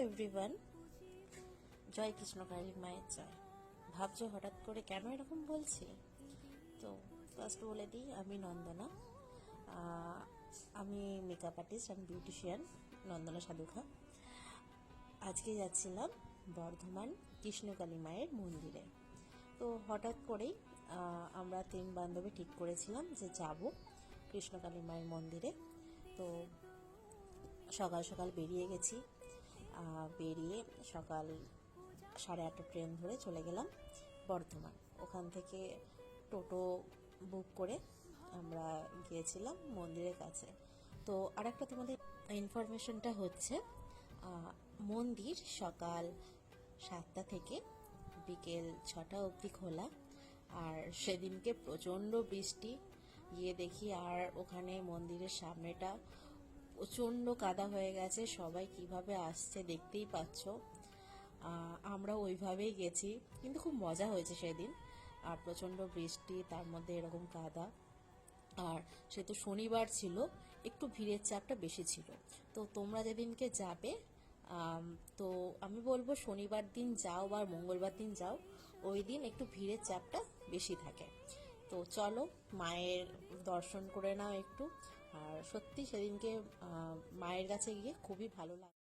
Everyone, জয় কৃষ্ণকালী মায়ের জয়। ভাবছো হঠাৎ করে কেন এরকম বলছি? তো ফার্স্ট বলে দিই, আমি নন্দনা। আমি makeup artist and beautician, Nandana Sadhukha. আজকে যাচ্ছিলাম বর্ধমান কৃষ্ণকালী মায়ের মন্দিরে। তো হঠাৎ করেই আমরা 3 বান্ধবী ঠিক করেছিলাম যে যাব কৃষ্ণকালী মায়ের মন্দিরে। তো সকাল সকাল বেরিয়ে গেছি। বেরিয়ে সকাল 8:30 ট্রেন ধরে চলে গেলাম বর্ধমান। ওখান থেকে টোটো বুক করে আমরা গিয়েছিলাম মন্দিরের কাছে। তো আরেকটা তোমাদের ইনফরমেশনটা হচ্ছে, মন্দির সকাল 7টা থেকে বিকেল 6টা অবধি খোলা। আর সেদিনকে প্রচণ্ড বৃষ্টি, গিয়ে দেখি আর ওখানে মন্দিরের সামনেটা প্রচণ্ড কাদা হয়ে গেছে। সবাই কিভাবে আসছে দেখতেই পাচ্ছ। আমরা ওইভাবেই গেছি, কিন্তু খুব মজা হয়েছে সেদিন। আর প্রচণ্ড বৃষ্টি, তার মধ্যে এরকম কাদা। আর সে তো শনিবার ছিল, একটু ভিড়ের চাপটা বেশি ছিল। তো তোমরা যেদিনকে যাবে, তো আমি বলবো শনিবার দিন যাও বা মঙ্গলবার দিন যাও, ওই দিন একটু ভিড়ের চাপটা বেশি থাকে। তো চলো মায়ের দর্শন করে নাও একটু। আর সত্যি সেদিনকে মায়ের কাছে গিয়ে খুবই ভালো লাগে।